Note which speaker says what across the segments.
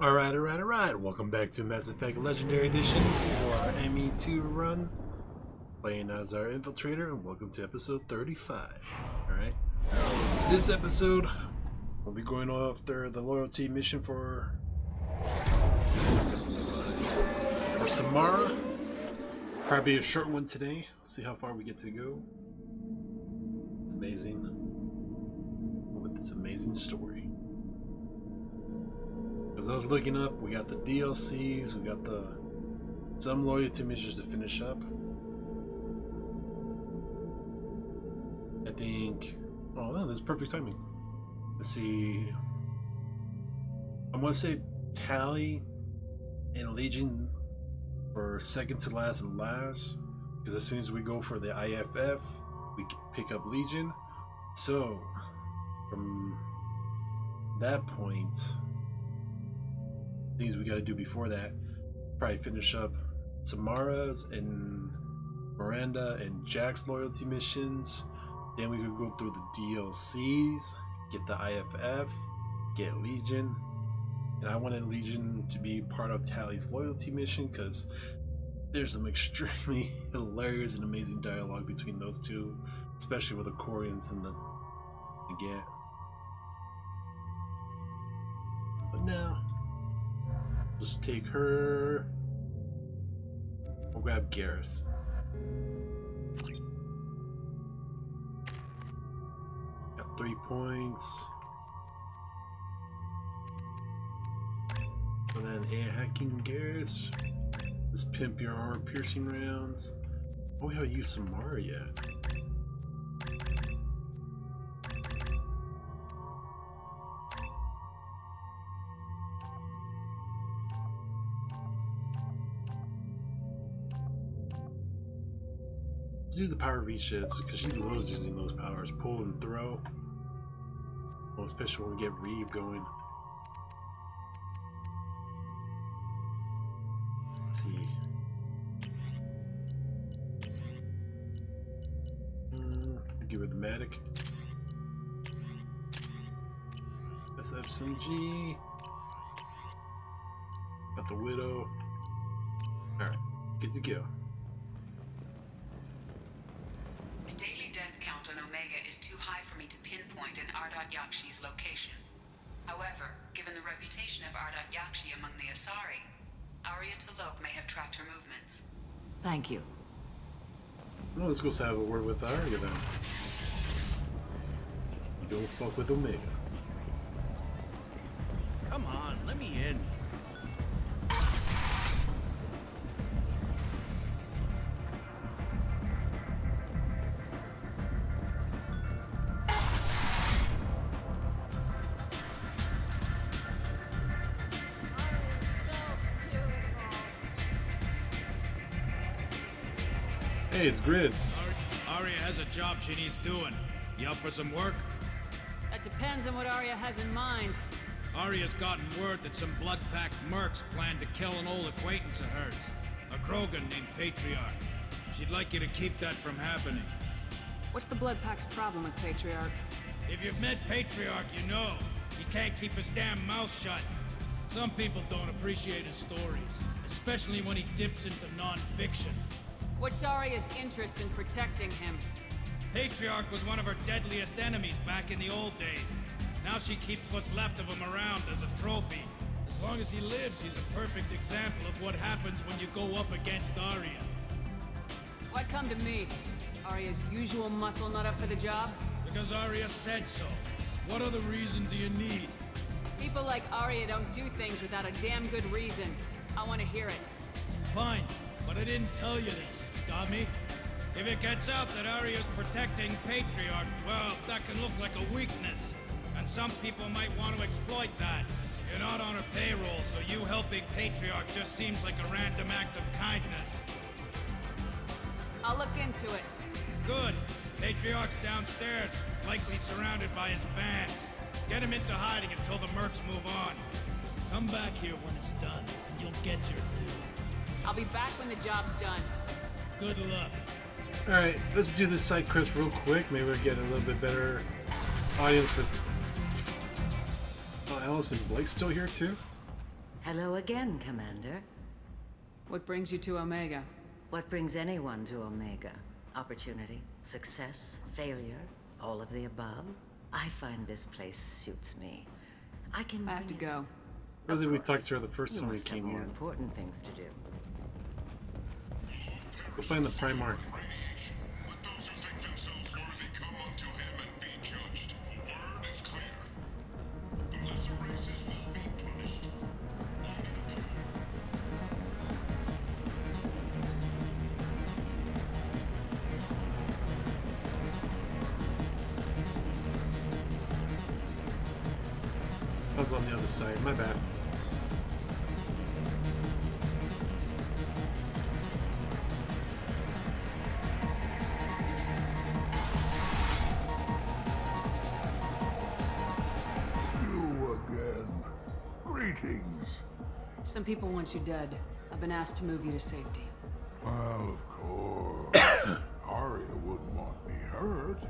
Speaker 1: Alright. Welcome back to Mass Effect Legendary Edition for our ME2 run. Playing as our Infiltrator, and welcome to episode 35. Alright. This episode, we'll be going after the loyalty mission for Samara. Probably a short one today. See how far we get to go. Amazing. With this amazing story. As I was looking up, we got the DLCs, we got some loyalty missions to finish up. I think, oh no, this is perfect timing. Let's see, I want to say Tally and Legion for second to last and last, because as soon as we go for the IFF, we can pick up Legion. So, from that point, things we got to do before that, probably finish up Samara's and Miranda and Jack's loyalty missions. Then we could go through the DLCs, get the IFF, get Legion. And I wanted Legion to be part of Tally's loyalty mission because there's some extremely hilarious and amazing dialogue between those two, especially with the Corians and the Get. But now, just take her. We'll grab Garrus. Got 3 points. And then air hacking Garrus. Just pimp your armor piercing rounds. Oh, we haven't used Samara yet. Let's do the power resets because she loves using those powers. Pull and throw. Well, especially when we get Reeve going. Let's see. Give her the Matic. SFCG. Got the Widow. Alright, good to go.
Speaker 2: Yakshi's location. However, given the reputation of Yakshi among the Asari, Arya T'Loak may have tracked her movements.
Speaker 3: Thank you.
Speaker 1: Well, let's go have a word with Arya then. You don't fuck with Omega.
Speaker 4: Come on, let me in.
Speaker 1: Hey, it's Grizz.
Speaker 4: Arya has a job she needs doing. You up for some work?
Speaker 3: That depends on what Arya has in mind.
Speaker 4: Arya's gotten word that some blood-packed mercs plan to kill an old acquaintance of hers, a Krogan named Patriarch. She'd like you to keep that from happening.
Speaker 3: What's the Blood Pack's problem with Patriarch?
Speaker 4: If you've met Patriarch, you know. He can't keep his damn mouth shut. Some people don't appreciate his stories, especially when he dips into non-fiction.
Speaker 3: What's Arya's interest in protecting him?
Speaker 4: Patriarch was one of her deadliest enemies back in the old days. Now she keeps what's left of him around as a trophy. As long as he lives, he's a perfect example of what happens when you go up against Arya.
Speaker 3: Why come to me? Arya's usual muscle not up for the job?
Speaker 4: Because Arya said so. What other reason do you need?
Speaker 3: People like Arya don't do things without a damn good reason. I want to hear it.
Speaker 4: Fine, but I didn't tell you this. Got me? If it gets out that Arya's protecting Patriarch, well, that can look like a weakness. And some people might want to exploit that. You're not on her payroll, so you helping Patriarch just seems like a random act of kindness.
Speaker 3: I'll look into it.
Speaker 4: Good. Patriarch's downstairs, likely surrounded by his fans. Get him into hiding until the mercs move on. Come back here when it's done, and you'll get your due.
Speaker 3: I'll be back when the job's done.
Speaker 4: Good luck.
Speaker 1: Alright, let's do this side quest real quick. Maybe we'll get a little bit better Audience with Allison Blake's still here too?
Speaker 5: Hello again, Commander.
Speaker 3: What brings you to Omega?
Speaker 5: What brings anyone to Omega? Opportunity, success, failure, all of the above? I find this place suits me. I
Speaker 3: have to go.
Speaker 1: I think we talked to her the first
Speaker 5: You
Speaker 1: time we
Speaker 5: must have
Speaker 1: came
Speaker 5: more
Speaker 1: here.
Speaker 5: important things to do.
Speaker 1: We'll find the Primarch.
Speaker 6: Let those who think themselves worthy come unto him and be judged. The word is clear. The lesser races will be punished.
Speaker 1: I was on the other side, my bad.
Speaker 6: You again. Greetings.
Speaker 3: Some people want you dead. I've been asked to move you to safety.
Speaker 6: Well, of course. Arya wouldn't want me hurt.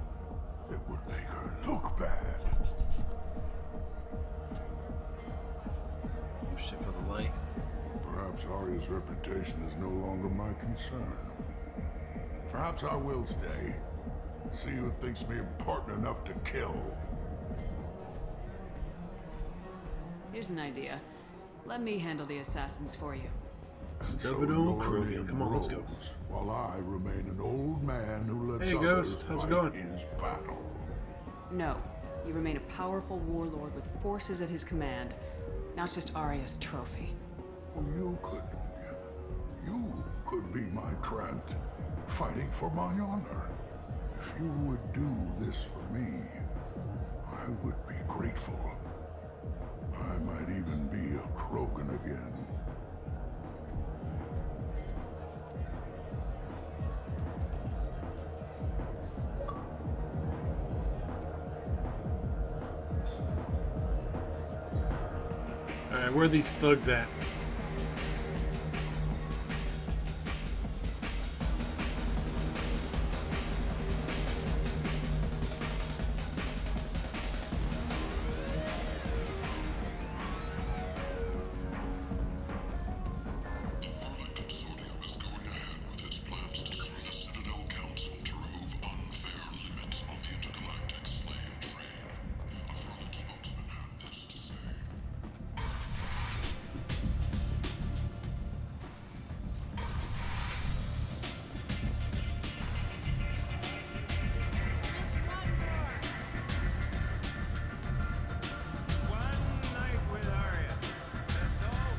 Speaker 6: It would make her look bad.
Speaker 1: Oh shit for the light.
Speaker 6: Perhaps Arya's reputation is no longer my concern. Perhaps I will stay. And see who thinks me important enough to kill.
Speaker 3: Here's an idea. Let me handle the assassins for you.
Speaker 1: Stub
Speaker 6: So
Speaker 1: it on
Speaker 6: your
Speaker 1: Chromium.
Speaker 6: name
Speaker 1: Come on, let's go.
Speaker 6: grows, while I remain an old man who lets
Speaker 1: Hey,
Speaker 6: others
Speaker 1: Ghost. How's it
Speaker 6: fight
Speaker 1: going?
Speaker 6: his battle.
Speaker 3: No. You remain a powerful warlord with forces at his command, not just Arya's trophy.
Speaker 6: You could be my Krant, fighting for my honor. If you would do this for me, I would be grateful. I might even be a Krogan again.
Speaker 1: Alright, where are these thugs at?
Speaker 6: The Tharlic Consortium is going ahead with its plans to sue the Citadel Council to remove unfair limits on the intergalactic slave trade. A Tharlic spokesman had this to say.
Speaker 4: One night with Arya. That's all.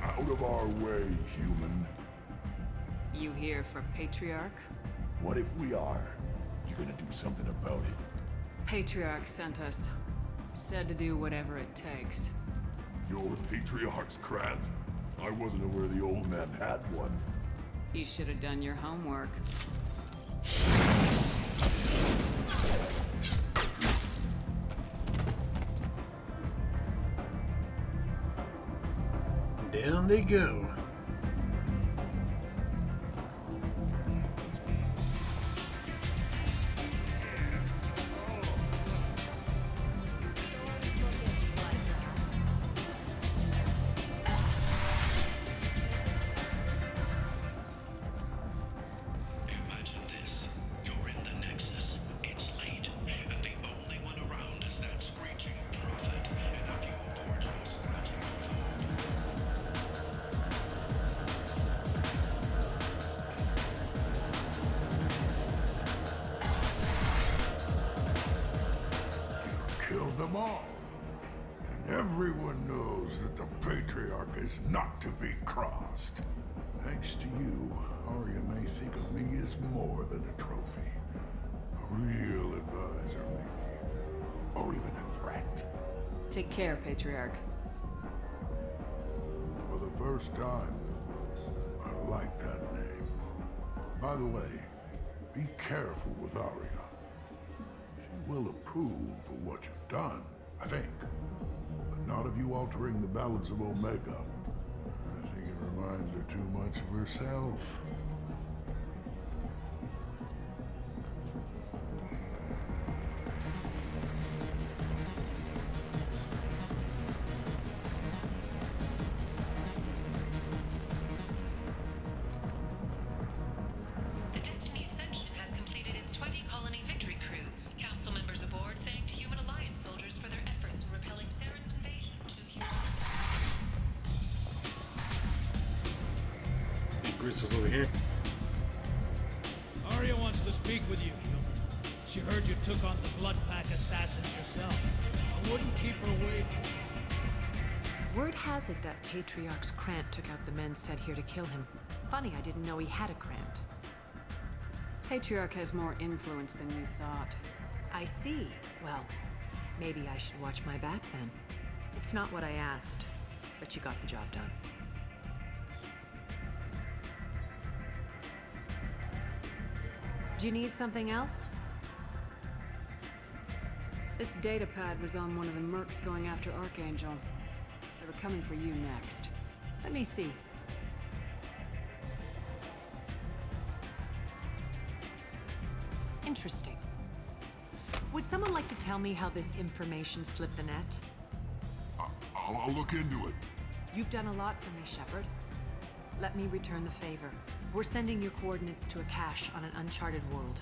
Speaker 6: Out of our way, human.
Speaker 3: You here for Patriarch?
Speaker 6: What if we are? You gonna do something about it?
Speaker 3: Patriarch sent us. Said to do whatever it takes.
Speaker 6: You're Patriarch's Krant? I wasn't aware the old man had one.
Speaker 3: You should have done your homework.
Speaker 1: Down they go.
Speaker 7: Imagine this. You're in the Nexus. It's late, and the only one around is that screeching prophet and a few abortions scratching for food.
Speaker 6: Killed them all. And everyone knows that the Patriarch is not to be crossed. Thanks to you, Arya may think of me as more than a trophy. A real advisor, maybe. Or even a threat.
Speaker 3: Take care, Patriarch.
Speaker 6: For the first time, I like that name. By the way, be careful with Arya. She will approve of what you've done, I think. But not of you altering the balance of Omega. I think it reminds her too much of herself.
Speaker 8: The Destiny Ascension has completed its 20-colony victory cruise. Council members aboard thanked Human Alliance soldiers for their efforts in repelling Saren's invasion to human.
Speaker 1: See, Bruce was over here.
Speaker 4: Arya wants to speak with you, human. She heard you took on the Blood Pack assassins yourself. I wouldn't keep her waiting.
Speaker 3: Word has it that Patriarch's Krant took out the men sent here to kill him. Funny, I didn't know he had a Krant. Patriarch has more influence than you thought. I see. Well, maybe I should watch my back then. It's not what I asked, but you got the job done. Do you need something else? This data pad was on one of the mercs going after Archangel. They were coming for you next. Let me see. Interesting. Would someone like to tell me how this information slipped the net?
Speaker 6: I'll look into it.
Speaker 3: You've done a lot for me, Shepard. Let me return the favor. We're sending your coordinates to a cache on an uncharted world.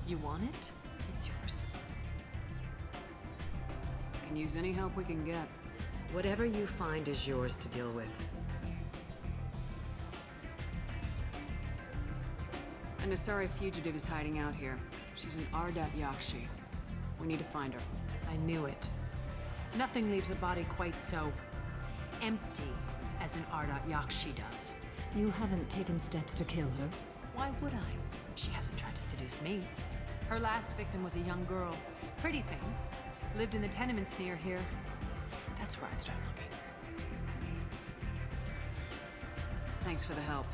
Speaker 3: You want it? It's yours. Can use any help we can get. Whatever you find is yours to deal with. An Asari fugitive is hiding out here. She's an Ardat Yakshi. We need to find her. I knew it. Nothing leaves a body quite so empty as an Ardat Yakshi does.
Speaker 9: You haven't taken steps to kill her?
Speaker 3: Why would I? She hasn't tried to seduce me. Her last victim was a young girl. Pretty thing. Lived in the tenements near here. That's where I'd start looking. Thanks for the help.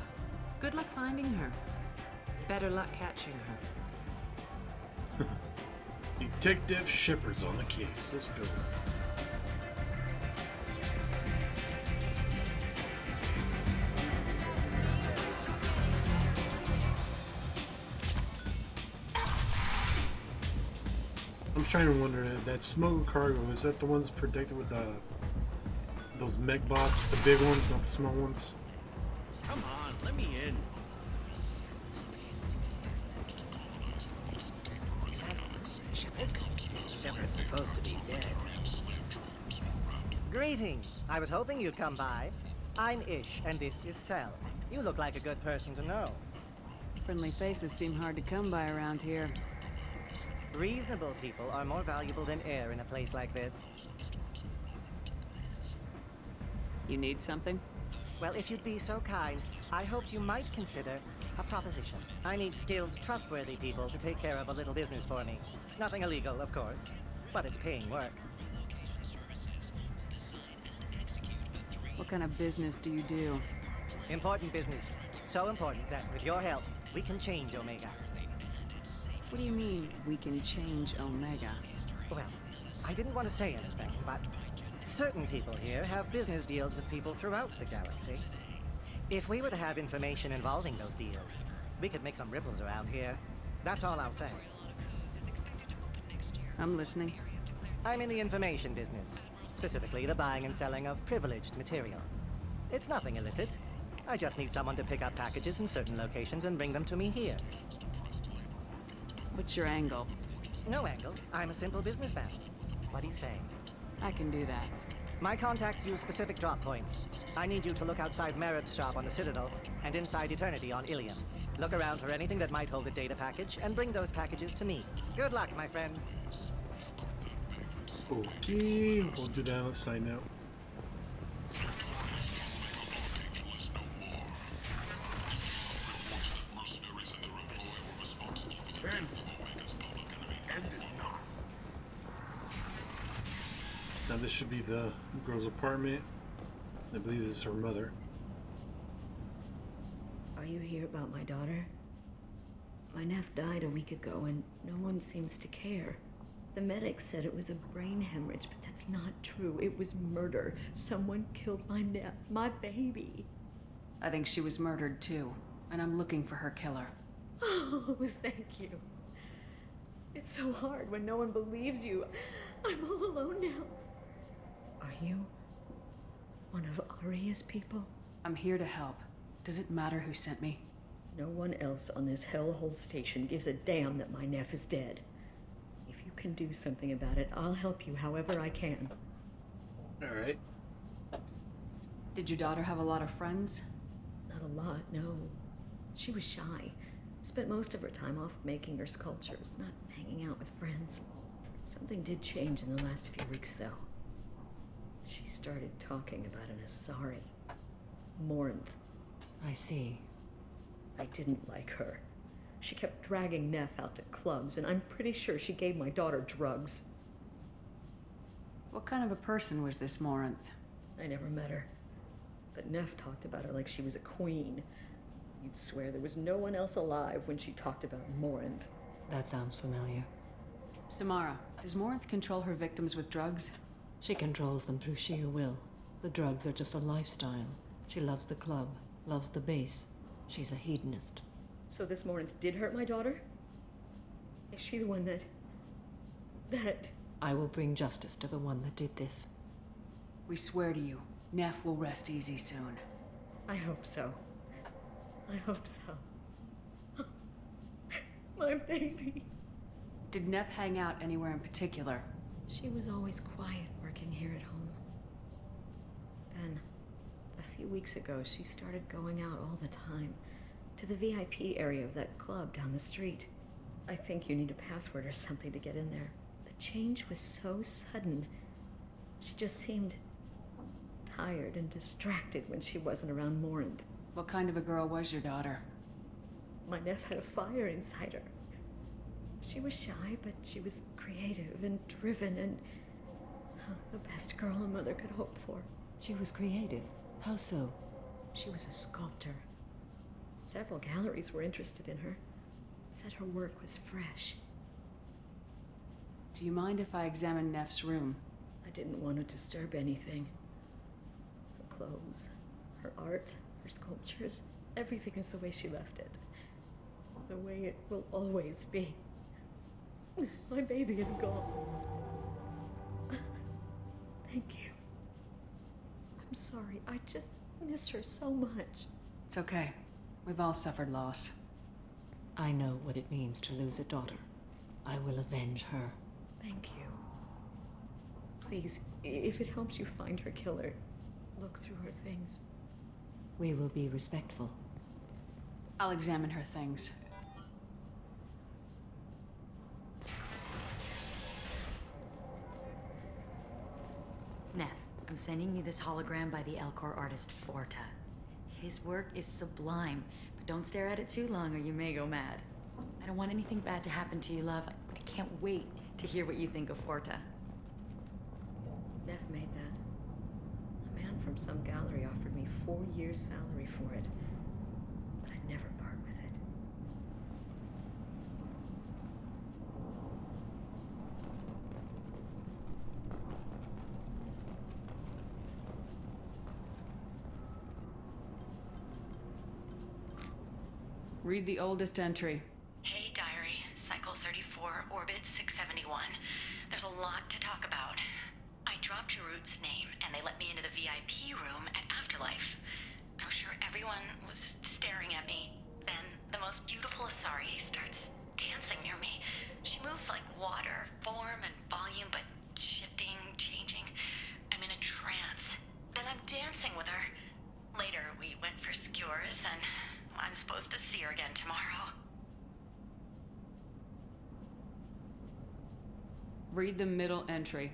Speaker 3: Good luck finding her. Better luck catching her.
Speaker 1: Detective Shepard's on the case. Let's go. I'm trying to wonder, that smuggled cargo, is that the ones protected with those mech bots? The big ones, not the small ones?
Speaker 4: Come on, let me in.
Speaker 10: Shepard's supposed to be dead. Greetings. I was hoping you'd come by. I'm Ish, and this is Cell. You look like a good person to know.
Speaker 3: Friendly faces seem hard to come by around here.
Speaker 10: Reasonable people are more valuable than air in a place like this.
Speaker 3: You need something?
Speaker 10: Well, if you'd be so kind, I hoped you might consider a proposition. I need skilled, trustworthy people to take care of a little business for me. Nothing illegal, of course, but it's paying work.
Speaker 3: What kind of business do you do?
Speaker 10: Important business. So important that, with your help, we can change Omega.
Speaker 3: What do you mean, we can change Omega?
Speaker 10: Well, I didn't want to say anything, but certain people here have business deals with people throughout the galaxy. If we were to have information involving those deals, we could make some ripples around here. That's all I'll say.
Speaker 3: I'm listening.
Speaker 10: I'm in the information business, specifically the buying and selling of privileged material. It's nothing illicit. I just need someone to pick up packages in certain locations and bring them to me here.
Speaker 3: What's your angle?
Speaker 10: No angle. I'm a simple businessman. What do you say?
Speaker 3: I can do that.
Speaker 10: My contacts use specific drop points. I need you to look outside Merib's shop on the Citadel and inside Eternity on Ilium. Look around for anything that might hold a data package and bring those packages to me. Good luck, my friends.
Speaker 1: Okay, we'll do that on the side note. Now this should be the girl's apartment. I believe this is her mother.
Speaker 9: Are you here about my daughter? My nephew died a week ago, and no one seems to care. The medics said it was a brain hemorrhage, but that's not true. It was murder. Someone killed my nephew, my baby.
Speaker 3: I think she was murdered too, and I'm looking for her killer.
Speaker 9: Oh, thank you. It's so hard when no one believes you. I'm all alone now. Are you one of Arya's people?
Speaker 3: I'm here to help. Does it matter who sent me?
Speaker 9: No one else on this hellhole station gives a damn that my nephew is dead. If you can do something about it, I'll help you however I can.
Speaker 1: Alright.
Speaker 3: Did your daughter have a lot of friends?
Speaker 9: Not a lot, no. She was shy. Spent most of her time off making her sculptures, not hanging out with friends. Something did change in the last few weeks, though. She started talking about an Asari. Morinth.
Speaker 5: I see.
Speaker 9: I didn't like her. She kept dragging Neff out to clubs, and I'm pretty sure she gave my daughter drugs.
Speaker 3: What kind of a person was this Morinth?
Speaker 9: I never met her. But Neff talked about her like she was a queen. You'd swear there was no one else alive when she talked about Morinth.
Speaker 5: That sounds familiar.
Speaker 3: Samara, does Morinth control her victims with drugs?
Speaker 5: She controls them through sheer will. The drugs are just a lifestyle. She loves the club, loves the base. She's a hedonist.
Speaker 9: So this Morinth did hurt my daughter? Is she the one that...
Speaker 5: I will bring justice to the one that did this.
Speaker 3: We swear to you, Neff will rest easy soon.
Speaker 9: I hope so. I hope so. My baby.
Speaker 3: Did Neff hang out anywhere in particular?
Speaker 9: She was always quiet working here at home. Then, a few weeks ago, she started going out all the time. To the VIP area of that club down the street. I think you need a password or something to get in there. The change was so sudden. She just seemed tired and distracted when she wasn't around Morinth.
Speaker 3: What kind of a girl was your daughter?
Speaker 9: My nephew had a fire inside her. She was shy, but she was creative and driven and the best girl a mother could hope for.
Speaker 5: She was creative. How so?
Speaker 9: She was a sculptor. Several galleries were interested in her. Said her work was fresh.
Speaker 3: Do you mind if I examine Neff's room?
Speaker 9: I didn't want to disturb anything. Her clothes, her art, her sculptures, everything is the way she left it. The way it will always be. My baby is gone. Thank you. I'm sorry. I just miss her so much.
Speaker 3: It's okay. We've all suffered loss.
Speaker 5: I know what it means to lose a daughter. I will avenge her.
Speaker 9: Thank you. Please, if it helps you find her killer, look through her things.
Speaker 5: We will be respectful.
Speaker 3: I'll examine her things.
Speaker 11: Neff, I'm sending you this hologram by the Elcor artist Forta. His work is sublime, but don't stare at it too long or you may go mad. I don't want anything bad to happen to you, love. I can't wait to hear what you think of Forta.
Speaker 9: Neff made that. A man from some gallery offered me 4 years' salary for it, but I'd never part with it.
Speaker 3: Read the oldest entry.
Speaker 11: Hey, diary. Cycle 34, orbit 671. There's a lot to talk about. I dropped Jarut's name, and they let me into the VIP room at Afterlife. I'm sure everyone was staring at me. Then the most beautiful Asari starts dancing near me. She moves like water, form and volume, but shifting, changing. I'm in a trance. Then I'm dancing with her. Later, we went for skewers, and I'm supposed to see her again tomorrow.
Speaker 3: Read the middle entry.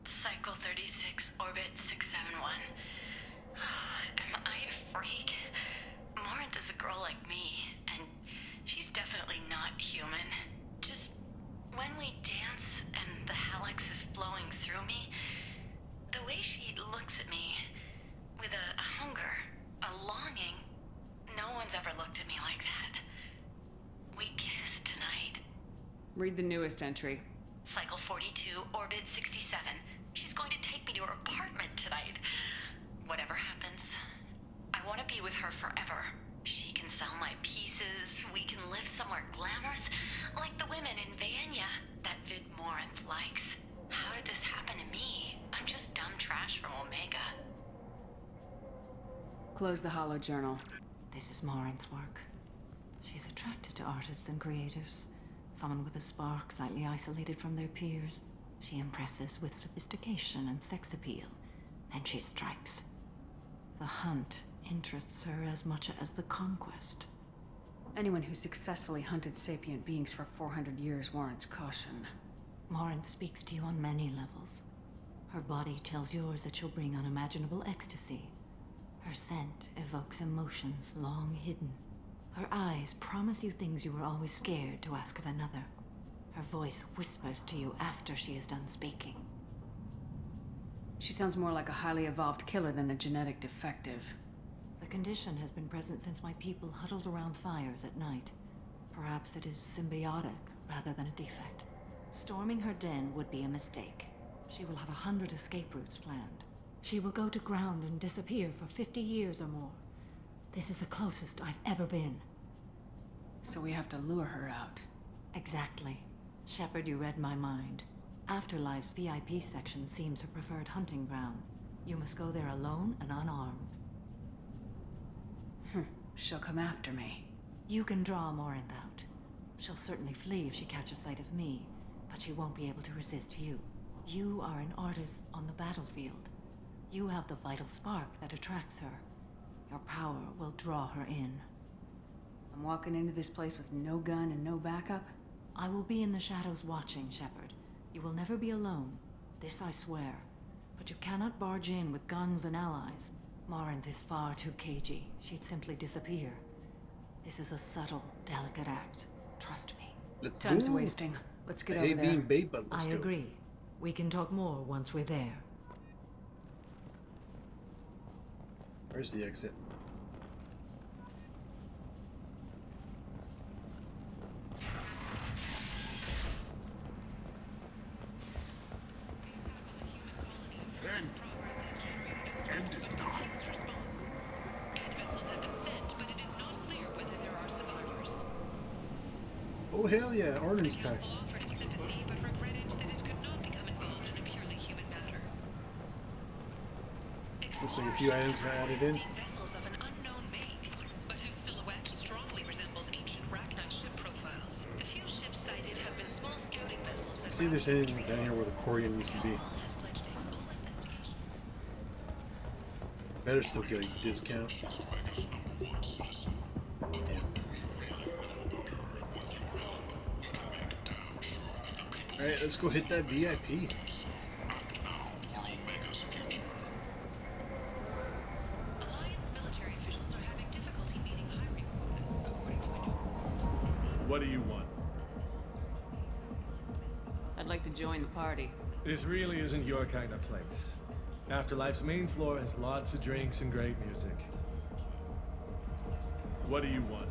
Speaker 11: Cycle 36, orbit 671. Am I a freak? Morinth is a girl like me, and she's definitely not human. Just when we dance and the hallux is flowing through me, the way she looks at me with a hunger, a longing, no one's ever looked at me like that. We kissed
Speaker 3: Read the newest entry.
Speaker 11: Cycle 42, Orbit 67. She's going to take me to her apartment tonight. Whatever happens, I want to be with her forever. She can sell my pieces. We can live somewhere glamorous, like the women in Vanya that Vid Morinth likes. How did this happen to me? I'm just dumb trash from Omega.
Speaker 3: Close the hollow journal.
Speaker 5: This is Morinth's work. She's attracted to artists and creators. Someone with a spark, slightly isolated from their peers. She impresses with sophistication and sex appeal. Then she strikes. The hunt interests her as much as the conquest.
Speaker 3: Anyone who successfully hunted sapient beings for 400 years warrants caution.
Speaker 5: Morinth speaks to you on many levels. Her body tells yours that she'll bring unimaginable ecstasy. Her scent evokes emotions long hidden. Her eyes promise you things you were always scared to ask of another. Her voice whispers to you after she is done speaking.
Speaker 3: She sounds more like a highly evolved killer than a genetic defective.
Speaker 5: The condition has been present since my people huddled around fires at night. Perhaps it is symbiotic rather than a defect. Storming her den would be a mistake. She will have 100 escape routes planned. She will go to ground and disappear for 50 years or more. This is the closest I've ever been.
Speaker 3: So we have to lure her out.
Speaker 5: Exactly. Shepard, you read my mind. Afterlife's VIP section seems her preferred hunting ground. You must go there alone and unarmed.
Speaker 3: She'll come after me.
Speaker 5: You can draw Morinth out. She'll certainly flee if she catches sight of me, but she won't be able to resist you. You are an artist on the battlefield. You have the vital spark that attracts her. Your power will draw her in.
Speaker 3: I'm walking into this place with no gun and no backup?
Speaker 5: I will be in the shadows watching, Shepard. You will never be alone. This I swear. But you cannot barge in with guns and allies. Morinth is far too cagey. She'd simply disappear. This is a subtle, delicate act. Trust me.
Speaker 3: Time's wasting. Let's get
Speaker 1: I
Speaker 3: over
Speaker 1: hate
Speaker 3: there.
Speaker 1: being bait, but let's
Speaker 5: I
Speaker 1: go.
Speaker 5: agree. We can talk more once we're there.
Speaker 1: Where's the exit?
Speaker 6: End it now.
Speaker 8: Aid vessels have been sent, but it is not clear whether there are survivors.
Speaker 1: Oh hell yeah, ordnance
Speaker 8: The
Speaker 1: pack.
Speaker 8: council offered its sympathy, but regretted that it could not become involved in a purely human matter.
Speaker 1: Looks like a few items got added in.
Speaker 8: Seen vessels of an unknown make, but whose silhouette strongly resembles ancient Rachni ship profiles. The few ships sighted have been small scouting vessels that
Speaker 1: See if there's anything down here where the Corian needs to be.
Speaker 8: has pledged a full investigation.
Speaker 1: Better still get a discount. Alright, let's go hit that VIP.
Speaker 8: Alliance military officials are having difficulty meeting hiring quotas, according to a new report.
Speaker 4: What do you want?
Speaker 3: I'd like to join the party.
Speaker 4: This really isn't your kind of place. Afterlife's main floor has lots of drinks and great music. What do you want?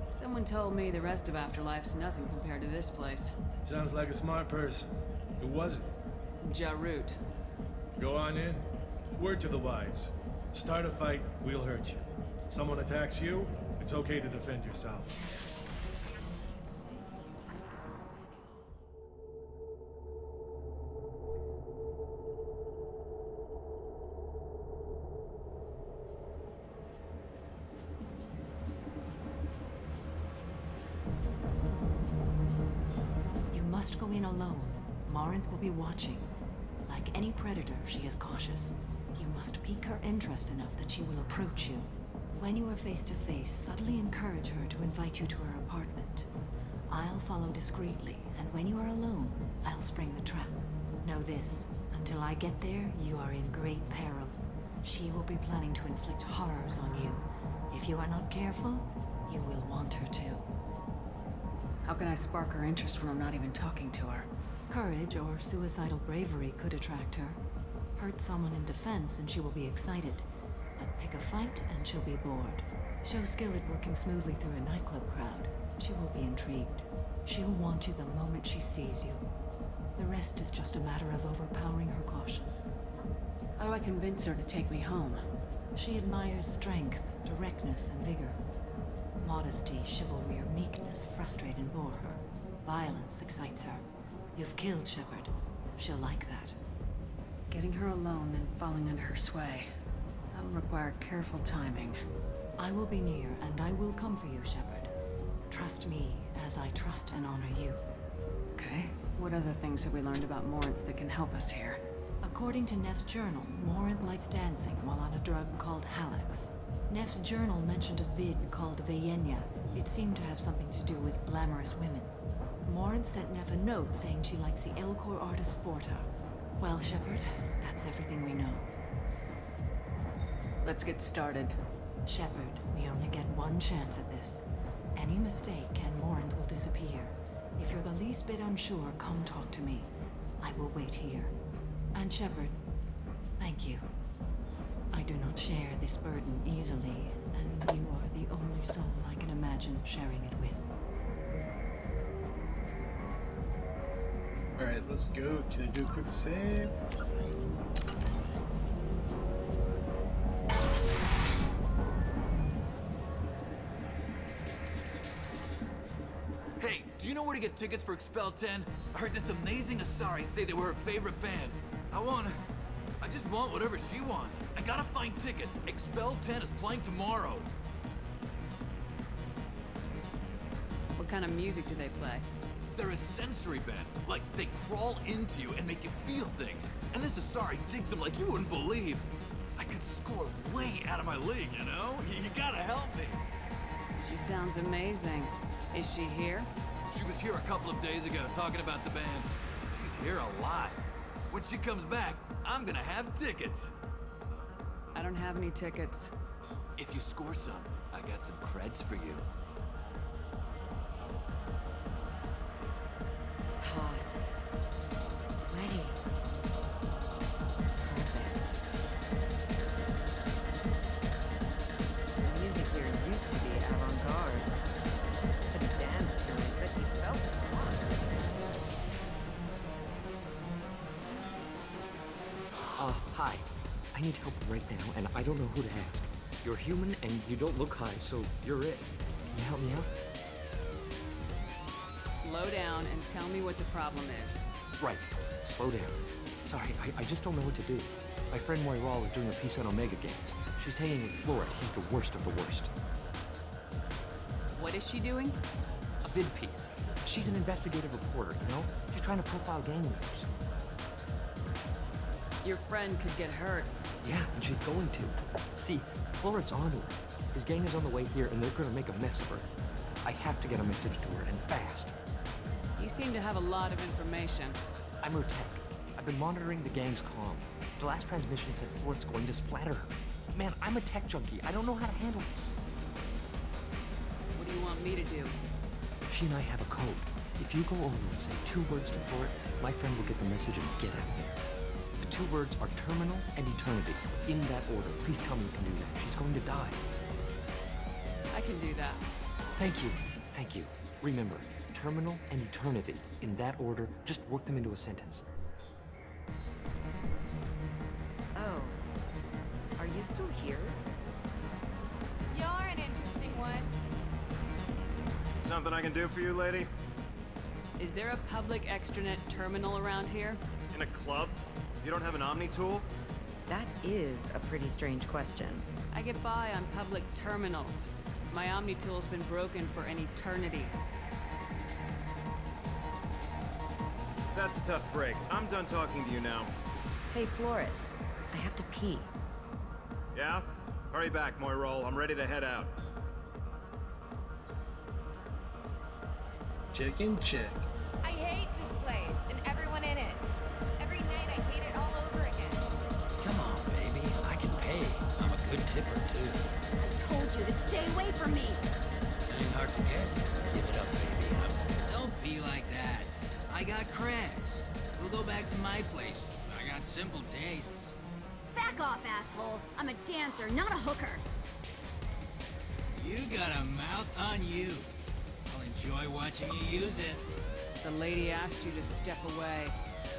Speaker 3: Someone told me the rest of Afterlife's nothing compared to this place.
Speaker 4: Sounds like a smart person. Who was it?
Speaker 3: Jarut.
Speaker 4: Go on in. Word to the wise. Start a fight, we'll hurt you. Someone attacks you, it's okay to defend yourself.
Speaker 5: You must go in alone. Morinth will be watching. Like any predator, she is cautious. You must pique her interest enough that she will approach you. When you are face to face, subtly encourage her to invite you to her apartment. I'll follow discreetly, and when you are alone, I'll spring the trap. Know this, until I get there, you are in great peril. She will be planning to inflict horrors on you. If you are not careful, you will want her to.
Speaker 3: How can I spark her interest when I'm not even talking to her?
Speaker 5: Courage or suicidal bravery could attract her. Hurt someone in defense and she will be excited. But pick a fight and she'll be bored. Show skill at working smoothly through a nightclub crowd. She will be intrigued. She'll want you the moment she sees you. The rest is just a matter of overpowering her caution.
Speaker 3: How do I convince her to take me home?
Speaker 5: She admires strength, directness, and vigor. Modesty, chivalry, or meekness frustrate and bore her. Violence excites her. You've killed Shepard. She'll like that.
Speaker 3: Getting her alone, then falling under her sway. That'll require careful timing.
Speaker 5: I will be near, and I will come for you, Shepard. Trust me, as I trust and honor you.
Speaker 3: Okay. What other things have we learned about Morinth that can help us here?
Speaker 5: According to Neff's journal, Morinth likes dancing while on a drug called Halax. Neff's journal mentioned a vid called Vayenya. It seemed to have something to do with glamorous women. Morinth sent Neff a note saying she likes the Elcor artist Forta. Well, Shepard, that's everything we know.
Speaker 3: Let's get started.
Speaker 5: Shepard, we only get one chance at this. Any mistake and Morinth will disappear. If you're the least bit unsure, come talk to me. I will wait here. And Shepard, thank you. I do not share this burden easily, and you are the only soul I can imagine sharing it with.
Speaker 1: Alright, let's go. Can I do a quick save?
Speaker 12: Hey, do you know where to get tickets for Expel 10? I heard this amazing Asari say they were her favorite band. I just want whatever she wants. I gotta find tickets. Expel 10 is playing tomorrow.
Speaker 3: What kind of music do they play?
Speaker 12: They're a sensory band. Like, they crawl into you and make you feel things. And this Asari digs them like you wouldn't believe. I could score way out of my league, you know? You gotta help me.
Speaker 3: She sounds amazing. Is she here?
Speaker 12: She was here a couple of days ago talking about the band. She's here a lot. When she comes back, I'm gonna have tickets.
Speaker 3: I don't have any tickets.
Speaker 12: If you score some, I got some creds for you.
Speaker 9: It's hot. Sweaty. Perfect. The music here used to be avant-garde. Couldn't dance to it, but he felt smart.
Speaker 13: Hi. I need help right now, and I don't know who to ask. You're human, and you don't look high, so you're it. Can you help me out?
Speaker 3: Slow down and tell me what the problem is.
Speaker 13: Right. Slow down. Sorry, I just don't know what to do. My friend Moiral is doing a piece on Omega Games. She's hanging with Flora. He's the worst of the worst.
Speaker 3: What is she doing?
Speaker 13: A vid piece. She's an investigative reporter, you know? She's trying to profile gang leaders.
Speaker 3: Your friend could get hurt.
Speaker 13: Yeah, and she's going to. See, Flora's on her. His gang is on the way here, and they're gonna make a mess of her. I have to get a message to her, and fast.
Speaker 3: You seem to have a lot of information.
Speaker 13: I'm her tech. I've been monitoring the gang's comm. The last transmission said Flora's going to splatter her. Man, I'm a tech junkie. I don't know how to handle this.
Speaker 3: What do you want me to do?
Speaker 13: She and I have a code. If you go over and say 2 words to Flora, my friend will get the message and get out of here. The 2 words are terminal and eternity. In that order. Please tell me you can do that. She's going to die.
Speaker 3: I can do that.
Speaker 13: Thank you. Thank you. Remember, terminal and eternity. In that order, just work them into a sentence.
Speaker 9: Oh. Are you still here?
Speaker 14: You're an interesting one.
Speaker 15: Something I can do for you, lady?
Speaker 3: Is there a public extranet terminal around here?
Speaker 15: In a club? You don't have an Omni tool?
Speaker 9: That is a pretty strange question.
Speaker 3: I get by on public terminals. My Omni tool's been broken for an eternity.
Speaker 15: That's a tough break. I'm done talking to you now.
Speaker 9: Hey, Floret. I have to pee.
Speaker 15: Yeah? Hurry back, Moiral. I'm ready to head out.
Speaker 1: Check in, check.
Speaker 14: I hate this place and everyone in it. Every night I hate it all over again.
Speaker 16: Come on, baby. I can pay. I'm a good tipper, too.
Speaker 14: I told you to stay away from me.
Speaker 16: Ain't hard to get. Give it up, baby. Don't be like that. I got creds. We'll go back to my place. I got simple tastes.
Speaker 14: Back off, asshole. I'm a dancer, not a hooker.
Speaker 16: You got a mouth on you. I'll enjoy watching you use it.
Speaker 3: The lady asked you to step away.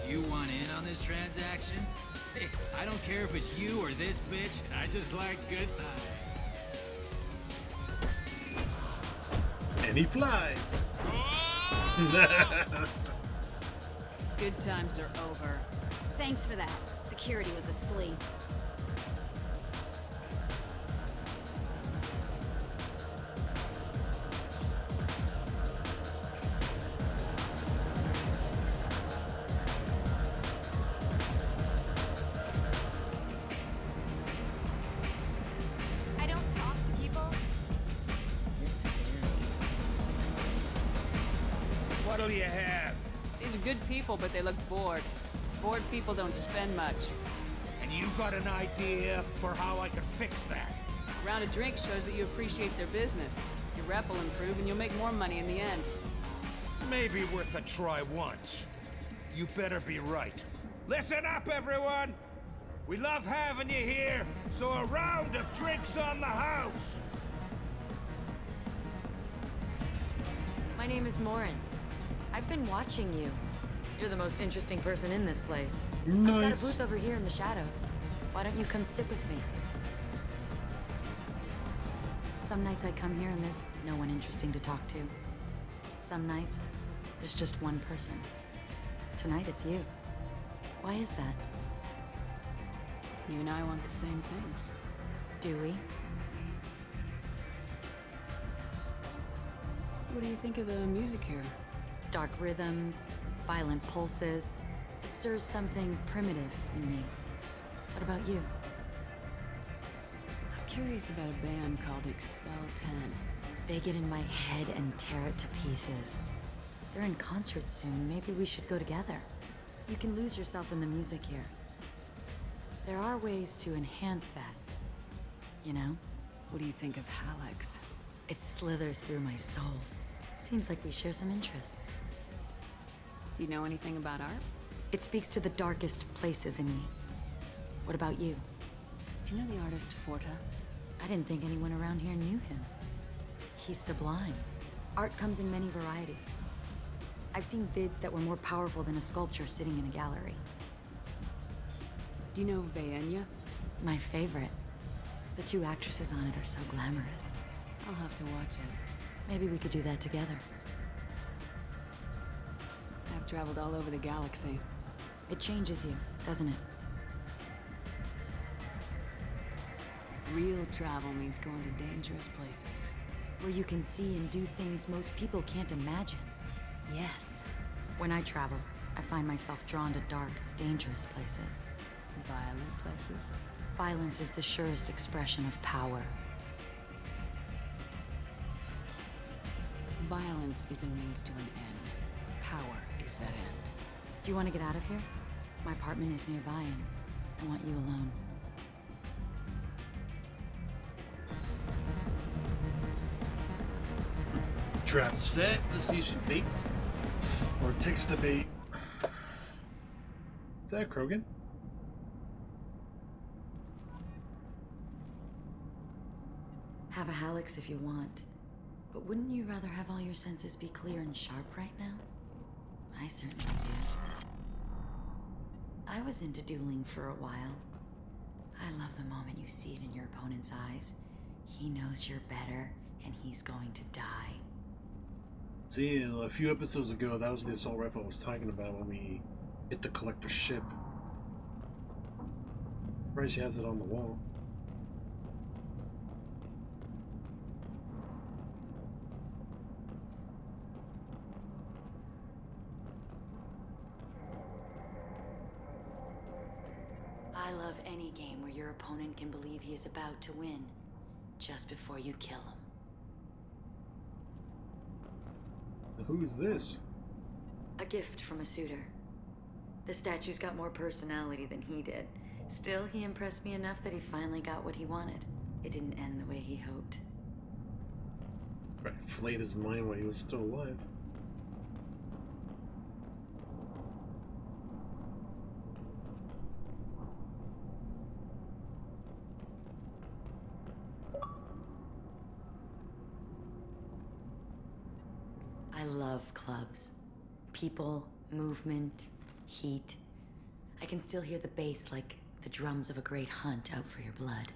Speaker 16: You want in on this transaction? Hey, I don't care if it's you or this bitch. I just like good times.
Speaker 1: And he flies.
Speaker 3: Good times are over.
Speaker 14: Thanks for that. Security was asleep. I don't talk to people.
Speaker 3: You're scary.
Speaker 15: What'll you have?
Speaker 3: These are good people, but they look bored. Bored people don't spend much.
Speaker 15: And you got an idea for how I could fix that?
Speaker 3: A round of drinks shows that you appreciate their business. Your rep will improve and you'll make more money in the end.
Speaker 15: Maybe worth a try once. You better be right. Listen up, everyone! We love having you here, so a round of drinks on the house!
Speaker 17: My name is Morin. I've been watching you. You're the most interesting person in this place. I've got a
Speaker 1: Nice.
Speaker 17: booth over here in the shadows. Why don't you come sit with me? Some nights I come here and there's no one interesting to talk to. Some nights, there's just one person. Tonight it's you. Why is that?
Speaker 3: You and I want the same things.
Speaker 17: Do we?
Speaker 3: What do you think of the music here?
Speaker 17: Dark rhythms, violent pulses. It stirs something primitive in me. What about you?
Speaker 3: I'm curious about a band called Expel 10.
Speaker 17: They get in my head and tear it to pieces. They're in concert soon. Maybe we should go together. You can lose yourself in the music here. There are ways to enhance that. You know?
Speaker 3: What do you think of Hallex?
Speaker 17: It slithers through my soul. Seems like we share some interests.
Speaker 3: Do you know anything about art?
Speaker 17: It speaks to the darkest places in me. What about you?
Speaker 3: Do you know the artist Forta?
Speaker 17: I didn't think anyone around here knew him. He's sublime. Art comes in many varieties. I've seen vids that were more powerful than a sculpture sitting in a gallery.
Speaker 3: Do you know Vaenya?
Speaker 17: My favorite. The two actresses on it are so glamorous.
Speaker 3: I'll have to watch it.
Speaker 17: Maybe we could do that together.
Speaker 3: I've traveled all over the galaxy.
Speaker 17: It changes you, doesn't it?
Speaker 3: Real travel means going to dangerous places.
Speaker 17: Where you can see and do things most people can't imagine.
Speaker 3: Yes.
Speaker 17: When I travel, I find myself drawn to dark, dangerous places.
Speaker 3: Violent places.
Speaker 17: Violence is the surest expression of power.
Speaker 3: Violence is a means to an end. Power is that end.
Speaker 17: Do you want to get out of here? My apartment is nearby and I want you alone.
Speaker 1: Trap set. Let's see if she baits or takes the bait. Is that Krogan?
Speaker 17: Have a Hallex if you want. But wouldn't you rather have all your senses be clear and sharp right now? I certainly do. I was into dueling for a while. I love the moment you see it in your opponent's eyes. He knows you're better, and he's going to die.
Speaker 1: See, a few episodes ago, that was the assault rifle I was talking about when we hit the collector ship. Right, she has it on the wall.
Speaker 17: I love any game where your opponent can believe he is about to win, just before you kill him.
Speaker 1: Who's this?
Speaker 17: A gift from a suitor. The statue's got more personality than he did. Still, he impressed me enough that he finally got what he wanted. It didn't end the way he hoped.
Speaker 1: Right, flayed his mind while he was still alive.
Speaker 17: love clubs. People, movement, heat. I can still hear the bass like the drums of a great hunt out for your blood.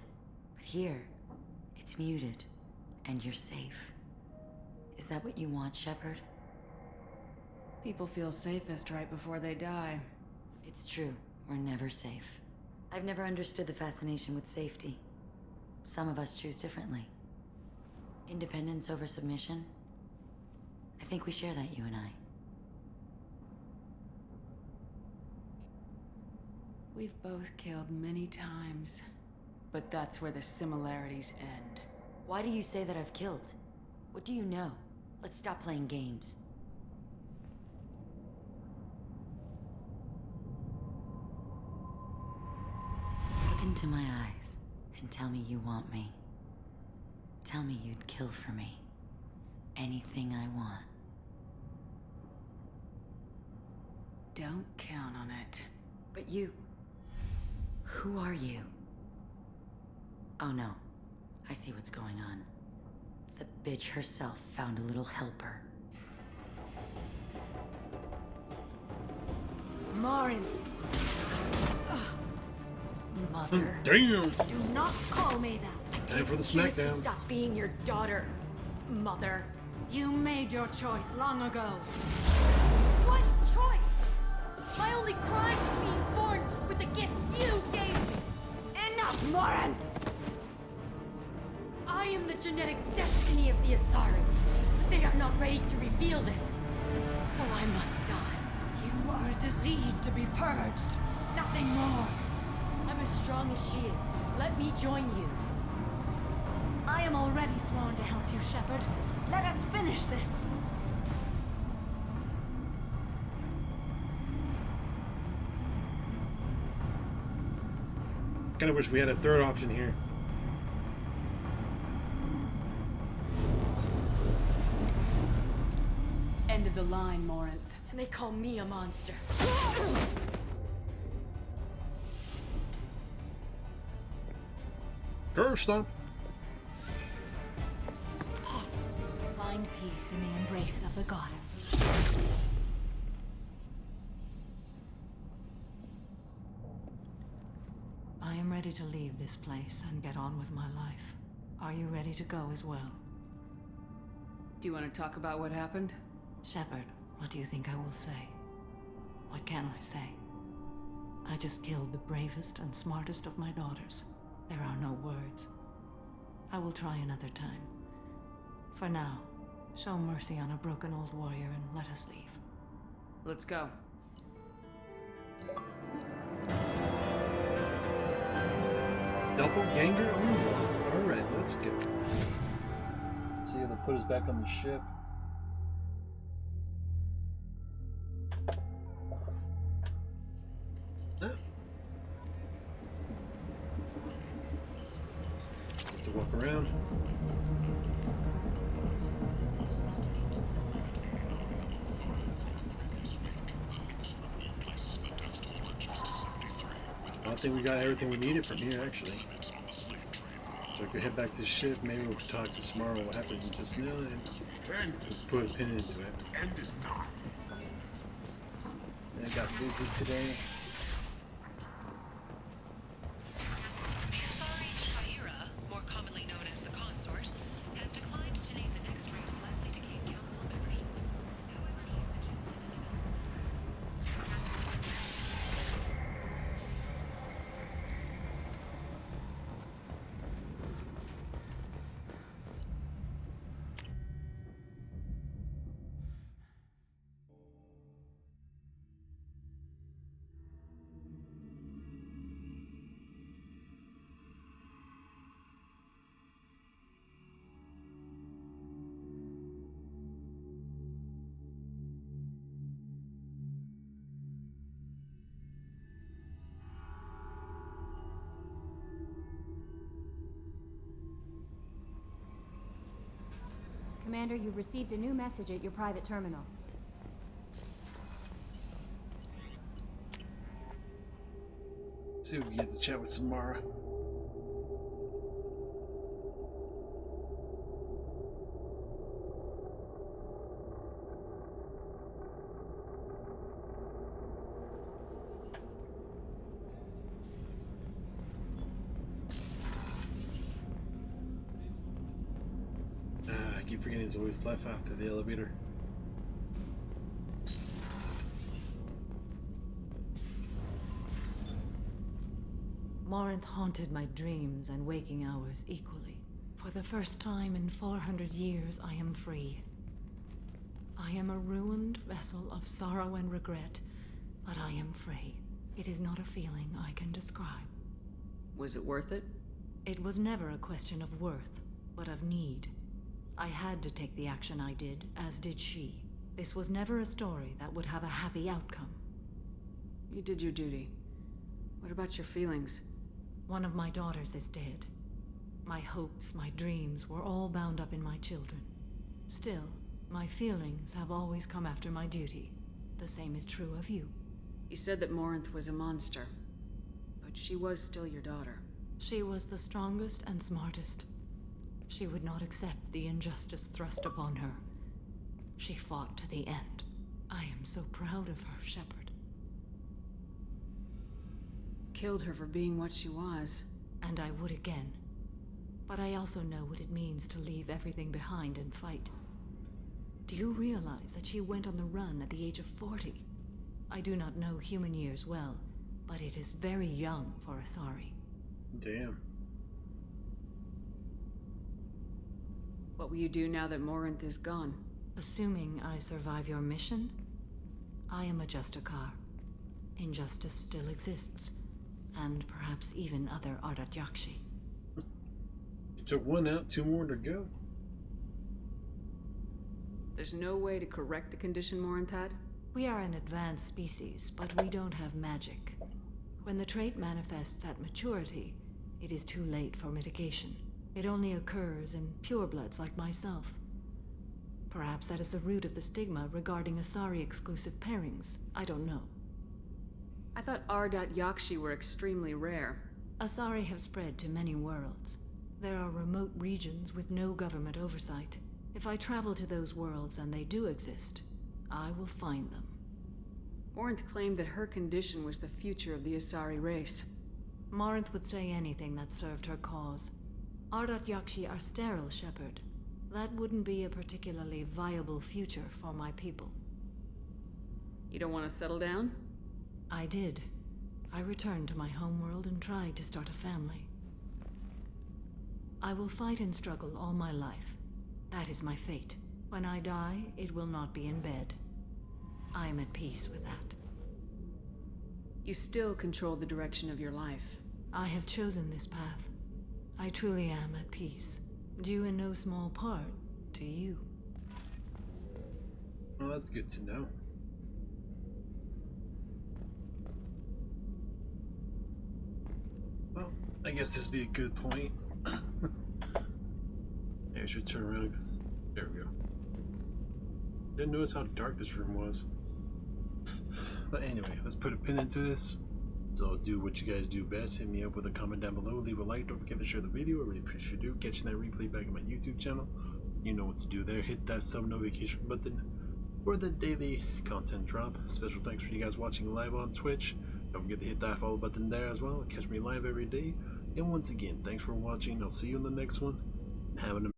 Speaker 17: But here, it's muted, and you're safe. Is that what you want, Shepard?
Speaker 3: People feel safest right before they die.
Speaker 17: It's true. We're never safe. I've never understood the fascination with safety. Some of us choose differently. Independence over submission? I think we share that, you and I.
Speaker 3: We've both killed many times, but that's where the similarities end.
Speaker 17: Why do you say that I've killed? What do you know? Let's stop playing games. Look into my eyes and tell me you want me. Tell me you'd kill for me. Anything I want.
Speaker 3: Don't count on it.
Speaker 17: But you... Who are you? Oh no. I see what's going on. The bitch herself found a little helper.
Speaker 9: Marin! Mother.
Speaker 1: Damn!
Speaker 9: Do not call me that.
Speaker 1: Time for the
Speaker 9: Choose to
Speaker 1: smackdown.
Speaker 9: stop being your daughter, Mother. You made your choice long ago. What choice? My only crime was being born with the gifts you gave me. Enough, Morin! I am the genetic destiny of the Asari, but they are not ready to reveal this. So I must die. You are a disease to be purged. Nothing more. I'm as strong as she is. Let me join you. I am already sworn to help you, Shepard. Let us finish this.
Speaker 1: Kinda wish we had a third option here.
Speaker 3: End of the line, Morinth.
Speaker 9: And they call me a monster.
Speaker 1: Curve stomp.
Speaker 9: Find peace in the embrace of the goddess. I am ready to leave this place and get on with my life. Are you ready to go as well?
Speaker 3: Do you want to talk about what happened?
Speaker 9: Shepard, what do you think I will say? What can I say? I just killed the bravest and smartest of my daughters. There are no words. I will try another time. For now, show mercy on a broken old warrior and let us leave.
Speaker 3: Let's go.
Speaker 1: Doppelganger unlocked. Alright, let's go. See if they'll put us back on the ship. Get to walk around. I think we got everything we needed from here, actually. So I could head back to the ship. Maybe we'll talk to tomorrow what happened just now and we'll put a pin into it.
Speaker 6: End is not.
Speaker 1: I got busy today.
Speaker 8: The Asari Shaira, more commonly known as the Consort, has declined to name the next race likely to gain council membership.
Speaker 18: Commander, you've received a new message at your private terminal.
Speaker 1: See if we can get to chat with Samara. keep forgetting there's always left after the elevator.
Speaker 5: Morinth haunted my dreams and waking hours equally. For the first time in 400 years, I am free. I am a ruined vessel of sorrow and regret, but I am free. It is not a feeling I can describe.
Speaker 3: Was it worth it?
Speaker 5: It was never a question of worth, but of need. I had to take the action I did, as did she. This was never a story that would have a happy outcome.
Speaker 3: You did your duty. What about your feelings?
Speaker 5: One of my daughters is dead. My hopes, my dreams were all bound up in my children. Still, my feelings have always come after my duty. The same is true of you.
Speaker 3: You said that Morinth was a monster, but she was still your daughter.
Speaker 5: She was the strongest and smartest. She would not accept the injustice thrust upon her. She fought to the end. I am so proud of her, Shepard.
Speaker 3: Killed her for being what she was.
Speaker 5: And I would again. But I also know what it means to leave everything behind and fight. Do you realize that she went on the run at the age of 40? I do not know human years well, but it is very young for Asari.
Speaker 1: Damn.
Speaker 3: What will you do now that Morinth is gone?
Speaker 5: Assuming I survive your mission, I am a Justicar. Injustice still exists, and perhaps even other Ardat Yakshi.
Speaker 1: You took one out, 2 more to go.
Speaker 3: There's no way to correct the condition Morinth had?
Speaker 5: We are an advanced species, but we don't have magic. When the trait manifests at maturity, it is too late for mitigation. It only occurs in purebloods like myself. Perhaps that is the root of the stigma regarding Asari-exclusive pairings. I don't know.
Speaker 3: I thought Ardat Yakshi were extremely rare.
Speaker 5: Asari have spread to many worlds. There are remote regions with no government oversight. If I travel to those worlds and they do exist, I will find them.
Speaker 3: Morinth claimed that her condition was the future of the Asari race.
Speaker 5: Morinth would say anything that served her cause. Ardat Yakshi are sterile, Shepard. That wouldn't be a particularly viable future for my people.
Speaker 3: You don't want to settle down?
Speaker 5: I did. I returned to my homeworld and tried to start a family. I will fight and struggle all my life. That is my fate. When I die, it will not be in bed. I am at peace with that.
Speaker 3: You still control the direction of your life.
Speaker 5: I have chosen this path. I truly am at peace, due in no small part to you.
Speaker 1: Well, that's good to know. Well, I guess this would be a good point. Maybe I should turn around because there we go. Didn't notice how dark this room was. But anyway, let's put a pin into this. So do what you guys do best. Hit me up with a comment down below. Leave a like. Don't forget to share the video. I really appreciate you catching that replay back on my YouTube channel. You know what to do there. Hit that sub notification button for the daily content drop. Special thanks for you guys watching live on Twitch. Don't forget to hit that follow button there as well. Catch me live every day. And once again, thanks for watching. I'll see you in the next one. And have an